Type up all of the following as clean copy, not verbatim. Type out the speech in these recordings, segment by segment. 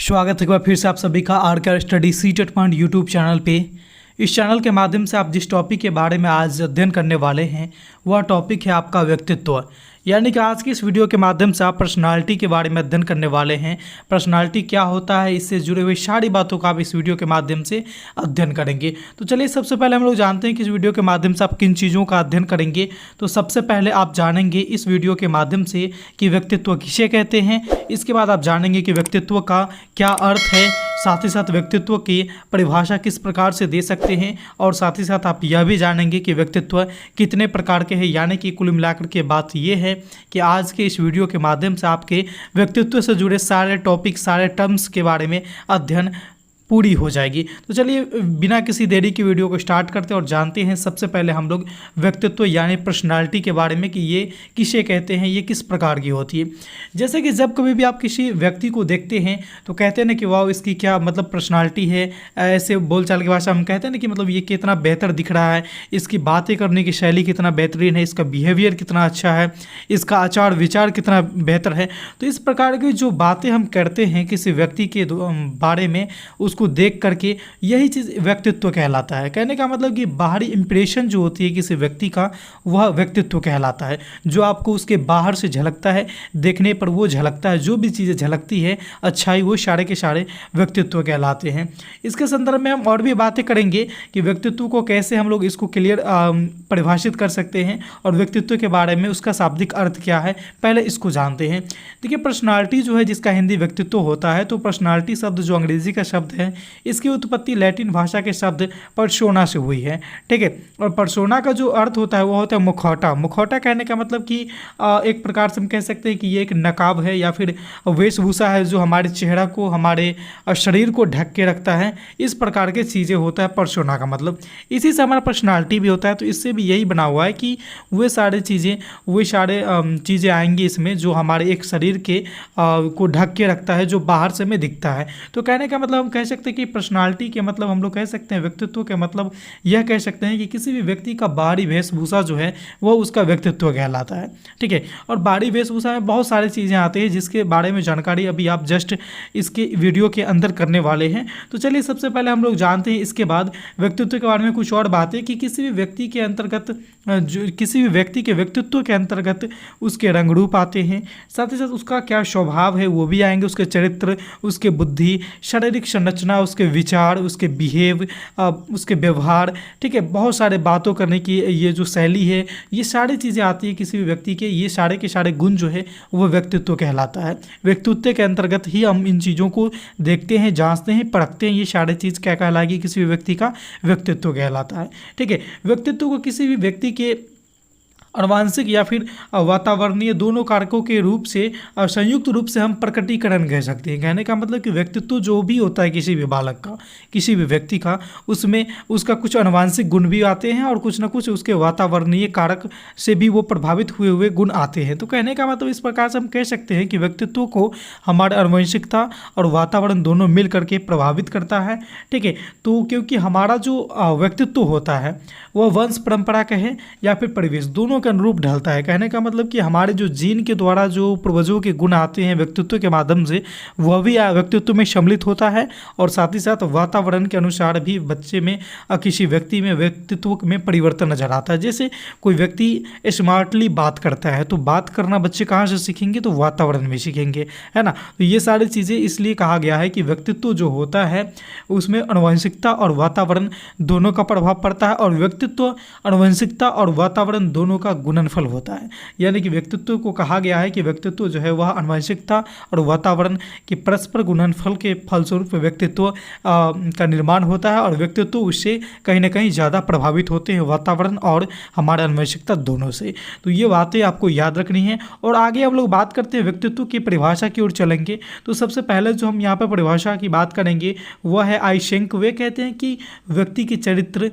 स्वागत है एक बार फिर से आप सभी का R study CTET point YouTube channel पे। इस चैनल के माध्यम से आप जिस टॉपिक के बारे में आज अध्ययन करने वाले हैं वह टॉपिक है आपका व्यक्तित्व। यानी कि आज की इस वीडियो के माध्यम से आप पर्सनालिटी के बारे में अध्ययन करने वाले हैं। पर्सनालिटी क्या होता है, इससे जुड़े हुए सारी बातों का आप इस वीडियो के माध्यम से अध्ययन करेंगे। तो चलिए सबसे पहले हम लोग जानते हैं कि इस वीडियो के माध्यम से आप किन चीज़ों का अध्ययन करेंगे। तो सबसे पहले आप जानेंगे इस वीडियो के माध्यम से कि व्यक्तित्व किसे कहते हैं। इसके बाद आप जानेंगे कि व्यक्तित्व का क्या अर्थ है, साथ ही साथ व्यक्तित्व की परिभाषा किस प्रकार से दे सकते हैं, और साथ ही साथ आप यह भी जानेंगे कि व्यक्तित्व कितने प्रकार के हैं। यानी कि कुल मिलाकर के बात यह है कि आज के इस वीडियो के माध्यम से आपके व्यक्तित्व से जुड़े सारे टॉपिक, सारे टर्म्स के बारे में अध्ययन पूरी हो जाएगी। तो चलिए बिना किसी देरी की वीडियो को स्टार्ट करते हैं और जानते हैं सबसे पहले हम लोग व्यक्तित्व यानी पर्सनालिटी के बारे में कि ये किसे कहते हैं, ये किस प्रकार की होती है। जैसे कि जब कभी भी आप किसी व्यक्ति को देखते हैं तो कहते हैं ना कि वाह इसकी क्या मतलब पर्सनालिटी है। ऐसे बोलचाल की भाषा हम कहते हैं ना कि मतलब ये कितना बेहतर दिख रहा है, इसकी बातें करने की शैली कितना बेहतरीन है, इसका बिहेवियर कितना अच्छा है, इसका आचार विचार कितना बेहतर है। तो इस प्रकार की जो बातें हम करते हैं किसी व्यक्ति के बारे में, उसको देख करके यही चीज़ व्यक्तित्व कहलाता है। कहने का मतलब कि बाहरी इंप्रेशन जो होती है किसी व्यक्ति का, वह व्यक्तित्व कहलाता है। जो आपको उसके बाहर से झलकता है, देखने पर वो झलकता है, जो भी चीज़ें झलकती है अच्छाई, वो सारे के सारे व्यक्तित्व कहलाते हैं। इसके संदर्भ में हम और भी बातें करेंगे कि व्यक्तित्व को कैसे हम लोग इसको क्लियर परिभाषित कर सकते हैं और व्यक्तित्व के बारे में उसका शाब्दिक अर्थ क्या है, पहले इसको जानते हैं। देखिए पर्सनालिटी जो है, जिसका हिंदी व्यक्तित्व होता है, तो पर्सनालिटी शब्द जो अंग्रेजी का शब्द है, इसकी उत्पत्ति लैटिन भाषा के शब्द पर्सोना से हुई है। ठीक है, और पर्सोना का जो अर्थ होता है वो होता है मुखौटा। मुखौटा कहने का मतलब कि एक प्रकार से हम कह सकते हैं कि ये एक नकाब है या फिर वेशभूषा है जो हमारे चेहरा को, हमारे शरीर को ढक के रखता है। इस प्रकार के चीज़ें होता है पर्सोना का मतलब। इसी से हमारा पर्सनालिटी भी होता है। तो इससे भी यही बना हुआ है कि वे सारे चीज़ें आएंगी इसमें जो हमारे एक शरीर के को ढक के रखता है, जो बाहर से हमें दिखता है। तो कहने का मतलब हम कह सकते हैं कि पर्सनालिटी के मतलब हम लोग कह सकते हैं, व्यक्तित्व के मतलब यह कह सकते हैं कि किसी भी व्यक्ति का बाहरी वेशभूषा जो है वो उसका व्यक्तित्व कहलाता है। ठीक है, और बाहरी वेशभूषा में बहुत सारी चीज़ें आती हैं जिसके बारे में जानकारी अभी आप जस्ट इसके वीडियो के अंदर करने वाले हैं। तो चलिए सबसे पहले हम लोग जानते हैं इसके बाद व्यक्तित्व के बारे में कुछ और बातें कि किसी भी व्यक्ति के अंतर्गत किसी भी व्यक्ति के व्यक्तित्व के अंतर्गत उसके रंग रूप आते हैं, साथ ही साथ उसका क्या स्वभाव है वो भी आएंगे, उसके चरित्र, उसके बुद्धि, शारीरिक संरचना, उसके विचार, उसके बिहेव, उसके व्यवहार। ठीक है, बहुत सारे बातों करने की ये जो शैली है, ये सारी चीज़ें आती है किसी भी व्यक्ति के। ये सारे के सारे गुण जो है वो व्यक्तित्व कहलाता है। व्यक्तित्व के अंतर्गत ही हम इन चीज़ों को देखते हैं, जांचते हैं, परखते हैं। ये सारी चीज़ क्या कहलाएगी, किसी भी व्यक्ति का व्यक्तित्व कहलाता है। ठीक है, व्यक्तित्व को किसी भी व्यक्ति के आनुवांशिक या फिर वातावरणीय दोनों कारकों के रूप से संयुक्त रूप से हम प्रकटीकरण कह सकते हैं। कहने का मतलब कि व्यक्तित्व जो भी होता है किसी भी बालक का, किसी भी व्यक्ति का, उसमें उसका कुछ आनुवांशिक गुण भी आते हैं और कुछ ना कुछ उसके वातावरणीय कारक से भी वो प्रभावित हुए गुण आते हैं। तो कहने का मतलब इस प्रकार से हम कह सकते हैं कि व्यक्तित्व को हमारे आनुवंशिकता और वातावरण दोनों मिल करके प्रभावित करता है। ठीक है, तो क्योंकि हमारा जो व्यक्तित्व होता है वह वंश परंपरा कहे या फिर परिवेश, दोनों के अनुरूप ढलता है। कहने का मतलब कि हमारे जो जीन के द्वारा जो पूर्वजों के गुण आते हैं व्यक्तित्व के माध्यम से, वह भी व्यक्तित्व में सम्मिलित होता है, और साथ ही साथ वातावरण के अनुसार भी बच्चे में, किसी व्यक्ति में व्यक्तित्व में परिवर्तन नजर आता है। जैसे कोई व्यक्ति स्मार्टली बात करता है तो बात करना बच्चे कहाँ से सीखेंगे, तो वातावरण में सीखेंगे, है ना। तो ये सारी चीज़ें इसलिए कहा गया है कि व्यक्तित्व जो होता है उसमें आनुवंशिकता और वातावरण दोनों का प्रभाव पड़ता है, और व्यक्तित्व आनुवंशिकता और वातावरण दोनों का गुणनफल होता है। यानी कि व्यक्तित्व को कहा गया है कि व्यक्तित्व जो है वह आनुवंशिकता और वातावरण के परस्पर गुणनफल के फलस्वरूप व्यक्तित्व का निर्माण होता है, और व्यक्तित्व उससे कहीं ना कहीं ज़्यादा प्रभावित होते हैं, वातावरण और हमारा आनुवंशिकता दोनों से। तो ये बातें आपको याद रखनी है। और आगे हम लोग बात करते हैं व्यक्तित्व की परिभाषा की ओर चलेंगे। तो सबसे पहले जो हम यहाँ पर परिभाषा की बात करेंगे वह है आइसेंक। वे कहते हैं कि व्यक्ति के चरित्र,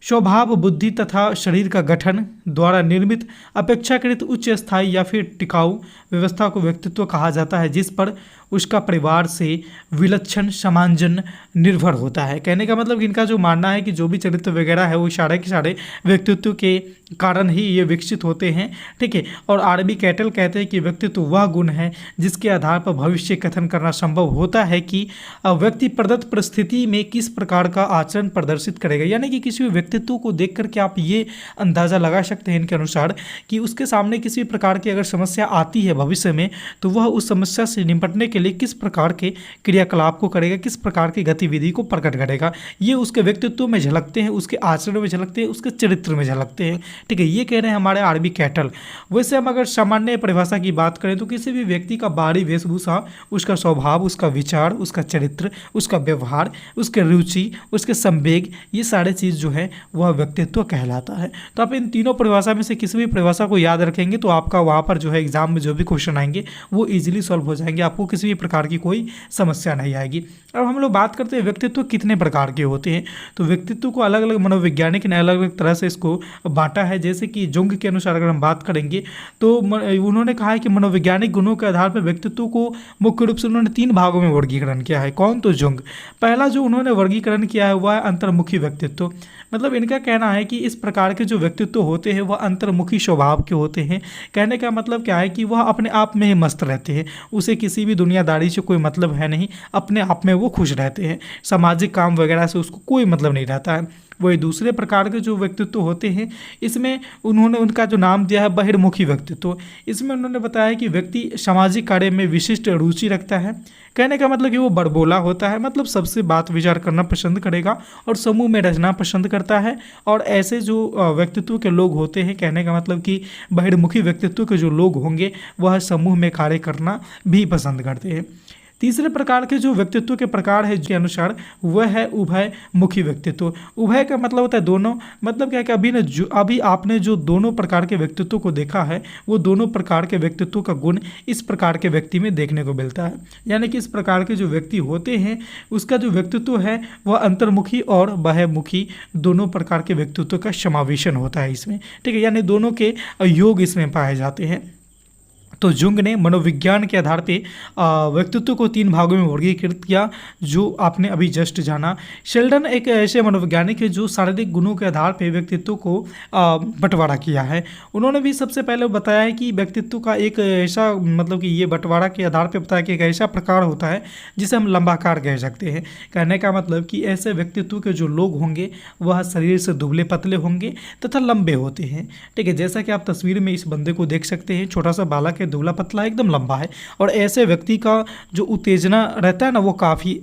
स्वभाव, बुद्धि तथा शरीर का गठन द्वारा निर्मित अपेक्षाकृत उच्च स्थायी या फिर टिकाऊ व्यवस्था को व्यक्तित्व कहा जाता है, जिस पर उसका परिवार से विलक्षण समांजन निर्भर होता है। कहने का मतलब इनका जो मानना है कि जो भी चरित्र वगैरह है वो सारे के सारे व्यक्तित्व के कारण ही ये विकसित होते हैं, ठीक है। और आरबी कैटल कहते हैं कि व्यक्तित्व वह गुण है जिसके आधार पर भविष्य कथन करना संभव होता है कि व्यक्ति प्रदत्त परिस्थिति में किस प्रकार का आचरण प्रदर्शित करेगा। यानी कि किसी भी व्यक्तित्व को देख करके आप ये अंदाज़ा लगा सकते हैं इनके अनुसार कि उसके सामने किसी भी प्रकार की अगर समस्या आती है भविष्य में, तो वह उस समस्या से निपटने के लिए किस प्रकार के क्रियाकलाप को करेगा, किस प्रकार की गतिविधि को प्रकट करेगा। ये उसके व्यक्तित्व में झलकते हैं, उसके आचरण में झलकते हैं, उसके चरित्र में झलकते हैं, ठीक है। ये कह रहे हैं हमारे आरबी कैटल। वैसे हम अगर सामान्य परिभाषा की बात करें तो किसी भी व्यक्ति का बाहरी वेशभूषा, उसका स्वभाव, उसका विचार, उसका चरित्र, उसका व्यवहार, उसके रुचि, उसके संवेग, ये सारे चीज़ जो है वह व्यक्तित्व कहलाता है। तो आप इन तीनों परिभाषा में से किसी भी परिभाषा को याद रखेंगे तो आपका वहाँ पर जो है एग्जाम में जो भी क्वेश्चन आएंगे वो इजीली सॉल्व हो जाएंगे, आपको किसी भी प्रकार की कोई समस्या नहीं आएगी। अब हम लोग बात करते हैं व्यक्तित्व कितने प्रकार के होते हैं। तो व्यक्तित्व को अलग अलग मनोवैज्ञानिक ने अलग अलग तरह से इसको बांटा है। जैसे कि जुंग के अनुसार अगर हम बात करेंगे तो उन्होंने कहा है कि मनोवैज्ञानिक गुणों के आधार पर व्यक्तित्व को मुख्य रूप से उन्होंने 3 भागों में वर्गीकरण किया है। कौन? तो जुंग। पहला जो उन्होंने वर्गीकरण किया है वह है अंतर्मुखी व्यक्तित्व। मतलब इनका कहना है कि इस प्रकार के जो व्यक्तित्व होते हैं वह अंतर्मुखी स्वभाव के होते हैं। कहने का मतलब क्या है कि वह अपने आप में ही मस्त रहते हैं, उसे किसी भी दुनियादारी से कोई मतलब है नहीं, अपने आप में वो खुश रहते हैं, सामाजिक काम वगैरह से उसको कोई मतलब नहीं रहता है। वही दूसरे प्रकार के जो व्यक्तित्व होते हैं इसमें उन्होंने उनका जो नाम दिया है बहिर्मुखी व्यक्तित्व। इसमें उन्होंने बताया कि व्यक्ति सामाजिक कार्य में विशिष्ट रुचि रखता है। कहने का मतलब कि वो बड़बोला होता है, मतलब सबसे बात विचार करना पसंद करेगा और समूह में रहना पसंद करता है। और ऐसे जो व्यक्तित्व के लोग होते हैं, कहने का मतलब कि बहिर्मुखी व्यक्तित्व के जो लोग होंगे वह समूह में कार्य करना भी पसंद करते हैं। तीसरे प्रकार के जो व्यक्तित्व के प्रकार है के अनुसार वह है उभयमुखी व्यक्तित्व। उभय का मतलब होता है दोनों। मतलब क्या है कि अभी आपने जो दोनों प्रकार के व्यक्तित्व को देखा है वो दोनों प्रकार के व्यक्तित्व का गुण इस प्रकार के व्यक्ति में देखने को मिलता है। यानी कि इस प्रकार के जो व्यक्ति होते हैं उसका जो व्यक्तित्व है वह अंतर्मुखी और बाह्यमुखी दोनों प्रकार के व्यक्तित्व का समावेशन होता है इसमें, ठीक है। यानी दोनों के योग इसमें पाए जाते हैं। तो जुंग ने मनोविज्ञान के आधार पे व्यक्तित्व को 3 भागों में वर्गीकृत किया जो आपने अभी जस्ट जाना। शेल्डन एक ऐसे मनोवैज्ञानिक है जो शारीरिक गुणों के आधार पे व्यक्तित्व को बंटवारा किया है। उन्होंने भी सबसे पहले बताया है कि व्यक्तित्व का एक ऐसा मतलब कि ये बंटवारा के आधार पे बताया कि एक ऐसा प्रकार होता है जिसे हम लंबाकार कह सकते हैं। कहने का मतलब कि ऐसे व्यक्तित्व के जो लोग होंगे वह शरीर से दुबले पतले होंगे तथा लंबे होते हैं, ठीक है। जैसा कि आप तस्वीर में इस बंदे को देख सकते हैं, छोटा सा बालक है, दुबला पतला एकदम लंबा है। और ऐसे व्यक्ति का जो उत्तेजना रहता है ना वो काफ़ी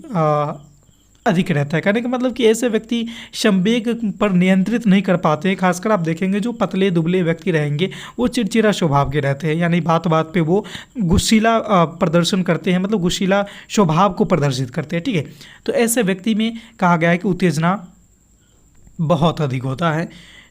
अधिक रहता है। कहने का मतलब कि ऐसे व्यक्ति संवेग पर नियंत्रित नहीं कर पाते हैं। खासकर आप देखेंगे जो पतले दुबले व्यक्ति रहेंगे वो चिड़चिड़ा स्वभाव के रहते हैं, यानी बात बात पे वो गुस्सीला प्रदर्शन करते हैं, मतलब गुस्सीला स्वभाव को प्रदर्शित करते हैं, ठीक है। तो ऐसे व्यक्ति में कहा गया है कि उत्तेजना बहुत अधिक होता है।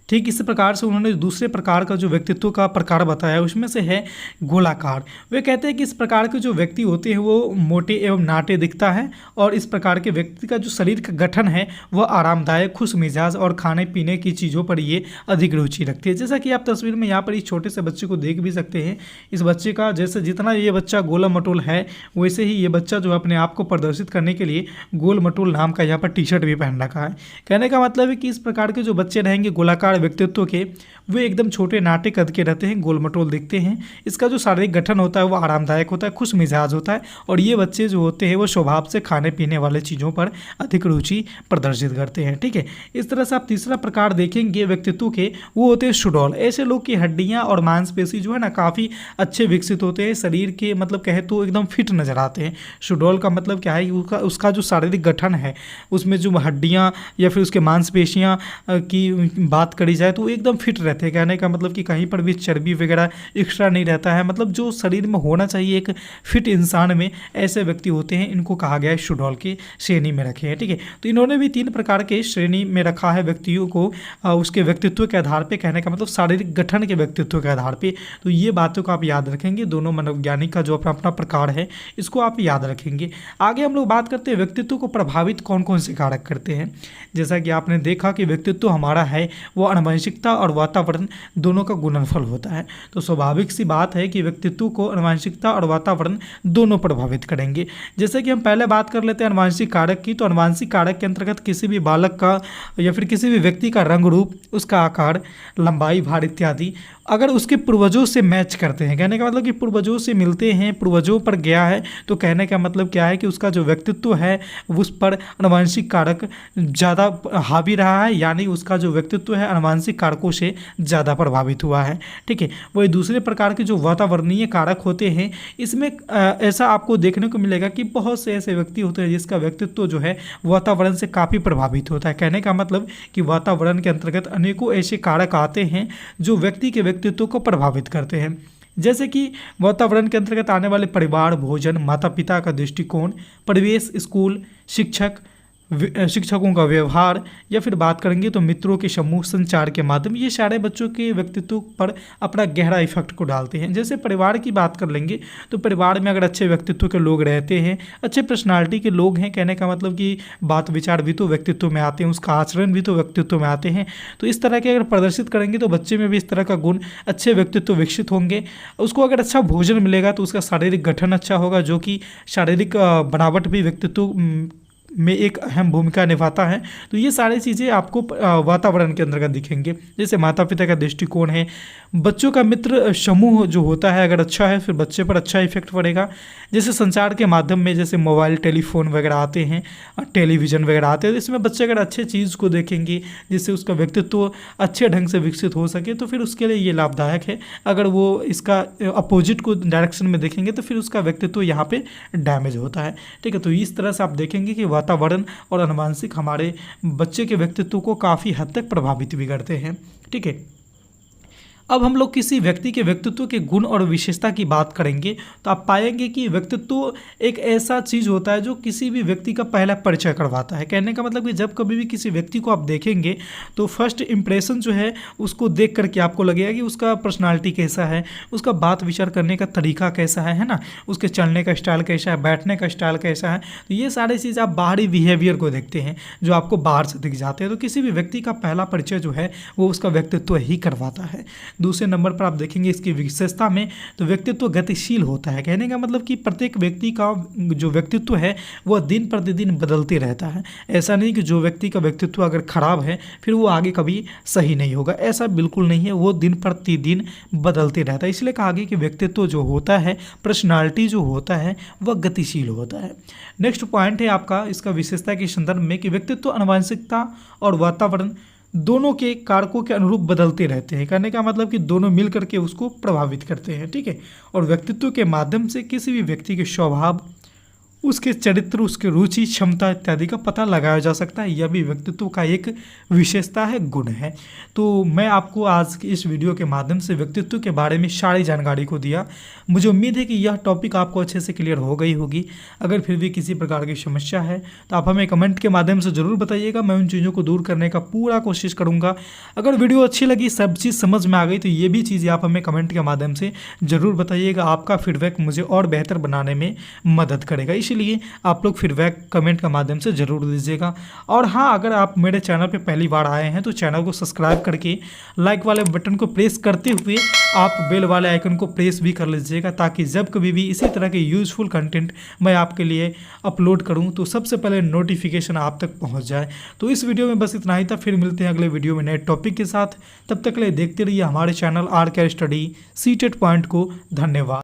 ठीक इसी प्रकार से उन्होंने दूसरे प्रकार का जो व्यक्तित्व का प्रकार बताया उसमें से है गोलाकार। वे कहते हैं कि इस प्रकार के जो व्यक्ति होते हैं वो मोटे एवं नाटे दिखता है और इस प्रकार के व्यक्ति का जो शरीर का गठन है वह आरामदायक, खुश मिजाज और खाने पीने की चीज़ों पर ये अधिक रुचि रखती है। जैसा कि आप तस्वीर में यहाँ पर इस छोटे से बच्चे को देख भी सकते हैं। इस बच्चे का जैसे जितना ये बच्चा गोला मटोल है वैसे ही ये बच्चा जो अपने आप को प्रदर्शित करने के लिए गोल मटोल नाम का यहाँ पर टी शर्ट भी पहन रखा है। कहने का मतलब है कि इस प्रकार के जो बच्चे रहेंगे गोलाकार व्यक्तित्व के वे एकदम छोटे नाटे कद के रहते हैं, गोल मटोल दिखते हैं। इसका जो शारीरिक गठन होता है वो आरामदायक होता है, खुश मिजाज होता है और ये बच्चे जो होते हैं वो स्वभाव से खाने पीने वाले चीज़ों पर अधिक रुचि प्रदर्शित करते हैं, ठीक है। इस तरह से आप तीसरा प्रकार देखेंगे व्यक्तित्व के वो होते हैं सुडौल। ऐसे लोग की हड्डियाँ और मांसपेशी जो है ना काफ़ी अच्छे विकसित होते हैं, शरीर के मतलब कहे तो एकदम फिट नजर आते हैं। सुडौल का मतलब क्या है उसका जो शारीरिक गठन है उसमें जो हड्डियाँ या फिर उसके मांसपेशियाँ की बात करी जाए तो एकदम फिट रहते हैं। कहने का मतलब कि कहीं पर भी चर्बी वगैरह एक्स्ट्रा नहीं रहता है, मतलब जो शरीर में होना चाहिए एक फिट इंसान में ऐसे व्यक्ति होते हैं। इनको कहा गया है सुडौल की श्रेणी में रखे हैं, ठीक है। तो इन्होंने भी 3 प्रकार के श्रेणी में रखा है व्यक्तियों को उसके व्यक्तित्व के आधार पर, कहने का मतलब शारीरिक गठन के व्यक्तित्व के आधार पर। तो ये बातों को आप याद रखेंगे, दोनों मनोवैज्ञानिक का जो अपना अपना प्रकार है इसको आप याद रखेंगे। आगे हम लोग बात करते हैं व्यक्तित्व को प्रभावित कौन कौन से कारक करते हैं। जैसा कि आपने देखा कि व्यक्तित्व हमारा है वो आनुवंशिकता और वातावरण दोनों का गुणनफल होता है। तो स्वाभाविक सी बात है कि व्यक्तित्व को आनुवंशिकता और वातावरण दोनों प्रभावित करेंगे। जैसे कि हम पहले बात कर लेते हैं आनुवंशिक कारक की, तो आनुवंशिक कारक के अंतर्गत किसी भी बालक का या फिर किसी भी व्यक्ति का रंग रूप, उसका आकार, लंबाई, भार इत्यादि अगर उसके पूर्वजों से मैच करते हैं, कहने का मतलब कि पूर्वजों से मिलते हैं, पूर्वजों पर गया है, तो कहने का मतलब क्या है कि उसका जो व्यक्तित्व है उस पर आनुवंशिक कारक ज़्यादा हावी रहा है, यानी उसका जो व्यक्तित्व है आनुवंशिक कारकों से ज़्यादा प्रभावित हुआ है। ठीक है, वही दूसरे प्रकार के जो वातावरणीय कारक होते हैं, इसमें ऐसा आपको देखने को मिलेगा कि बहुत से ऐसे व्यक्ति होते हैं जिसका व्यक्तित्व जो है वातावरण से काफ़ी प्रभावित होता है। कहने का मतलब कि वातावरण के अंतर्गत अनेकों ऐसे कारक आते हैं जो व्यक्ति के व्यक्तित्व को प्रभावित करते हैं। जैसे कि वातावरण के अंतर्गत आने वाले परिवार, भोजन, माता पिता का दृष्टिकोण, परिवेश, स्कूल, शिक्षकों का व्यवहार, या फिर बात करेंगे तो मित्रों के समूह, संचार के माध्यम, ये सारे बच्चों के व्यक्तित्व पर अपना गहरा इफेक्ट को डालते हैं। जैसे परिवार की बात कर लेंगे तो परिवार में अगर अच्छे व्यक्तित्व के लोग रहते हैं, अच्छे पर्सनालिटी के लोग हैं, कहने का मतलब कि बात विचार भी तो व्यक्तित्व में आते हैं, उसका आचरण भी तो व्यक्तित्व में आते हैं, तो इस तरह के अगर प्रदर्शित करेंगे तो बच्चे में भी इस तरह का गुण, अच्छे व्यक्तित्व विकसित होंगे। उसको अगर अच्छा भोजन मिलेगा तो उसका शारीरिक गठन अच्छा होगा, जो कि शारीरिक बनावट भी व्यक्तित्व में एक अहम भूमिका निभाता है। तो ये सारी चीज़ें आपको वातावरण के अंतर्गत दिखेंगे। जैसे माता पिता का दृष्टिकोण है, बच्चों का मित्र समूह जो होता है अगर अच्छा है फिर बच्चे पर अच्छा इफेक्ट पड़ेगा। जैसे संचार के माध्यम में जैसे मोबाइल, टेलीफोन वगैरह आते हैं, टेलीविज़न वगैरह आते हैं, तो इसमें बच्चे अगर अच्छे चीज़ को देखेंगे जिससे उसका व्यक्तित्व अच्छे ढंग से विकसित हो सके तो फिर उसके लिए ये लाभदायक है। अगर वो इसका अपोजिट को डायरेक्शन में देखेंगे तो फिर उसका व्यक्तित्व यहाँ पे डैमेज होता है। ठीक है, तो इस तरह से आप देखेंगे कि वातावरण और आनुवंशिक हमारे बच्चे के व्यक्तित्व को काफ़ी हद तक प्रभावित भी करते हैं। ठीक है, अब हम लोग किसी व्यक्ति के व्यक्तित्व के गुण और विशेषता की बात करेंगे तो आप पाएंगे कि व्यक्तित्व एक ऐसा चीज़ होता है जो किसी भी व्यक्ति का पहला परिचय करवाता है। कहने का मतलब कि जब कभी भी किसी व्यक्ति को आप देखेंगे तो फर्स्ट इंप्रेशन जो है उसको देख करके आपको लगेगा कि उसका पर्सनालिटी कैसा है, उसका बात विचार करने का तरीका कैसा है ना, उसके चलने का स्टाइल कैसा है, बैठने का स्टाइल कैसा है। तो ये सारी चीज़ आप बाहरी बिहेवियर को देखते हैं जो आपको बाहर से दिख जाते हैं। तो किसी भी व्यक्ति का पहला परिचय जो है वो उसका व्यक्तित्व ही करवाता है। दूसरे नंबर पर आप देखेंगे इसकी विशेषता में तो व्यक्तित्व गतिशील होता है। कहने का मतलब कि प्रत्येक व्यक्ति का जो व्यक्तित्व है वह दिन प्रतिदिन बदलते रहता है। ऐसा नहीं कि जो व्यक्ति का व्यक्तित्व अगर खराब है फिर वो आगे कभी सही नहीं होगा, ऐसा बिल्कुल नहीं है, वो दिन प्रतिदिन बदलते रहता है। इसलिए कहा गया कि व्यक्तित्व जो होता है, पर्सनालिटी जो होता है वह गतिशील होता है। नेक्स्ट पॉइंट है आपका इसका विशेषता के संदर्भ में कि व्यक्तित्व आनुवंशिकता और वातावरण दोनों के कारकों के अनुरूप बदलते रहते हैं। कहने का मतलब कि दोनों मिल करके उसको प्रभावित करते हैं। ठीक है, और व्यक्तित्व के माध्यम से किसी भी व्यक्ति के स्वभाव, उसके चरित्र, उसके रुचि, क्षमता इत्यादि का पता लगाया जा सकता है। यह भी व्यक्तित्व का एक विशेषता है, गुण है। तो मैं आपको आज की इस वीडियो के माध्यम से व्यक्तित्व के बारे में सारी जानकारी को दिया। मुझे उम्मीद है कि यह टॉपिक आपको अच्छे से क्लियर हो गई होगी। अगर फिर भी किसी प्रकार की समस्या है तो आप हमें कमेंट के माध्यम से ज़रूर बताइएगा, मैं उन चीज़ों को दूर करने का पूरा कोशिश करूँगा। अगर वीडियो अच्छी लगी, सब चीज़ समझ में आ गई तो ये भी चीज़ें आप हमें कमेंट के माध्यम से ज़रूर बताइएगा। आपका फीडबैक मुझे और बेहतर बनाने में मदद करेगा, इसलिए आप लोग फीडबैक कमेंट के माध्यम से ज़रूर दीजिएगा। और हाँ, अगर आप मेरे चैनल पे पहली बार आए हैं तो चैनल को सब्सक्राइब करके लाइक वाले बटन को प्रेस करते हुए आप बेल वाले आइकन को प्रेस भी कर लीजिएगा, ताकि जब कभी भी इसी तरह के यूज़फुल कंटेंट मैं आपके लिए अपलोड करूं तो सबसे पहले नोटिफिकेशन आप तक पहुंच जाए। तो इस वीडियो में बस इतना ही था, फिर मिलते हैं अगले वीडियो में नए टॉपिक के साथ। तब तक के लिए देखते रहिए हमारे चैनल आर के स्टडी सीटेट पॉइंट को। धन्यवाद।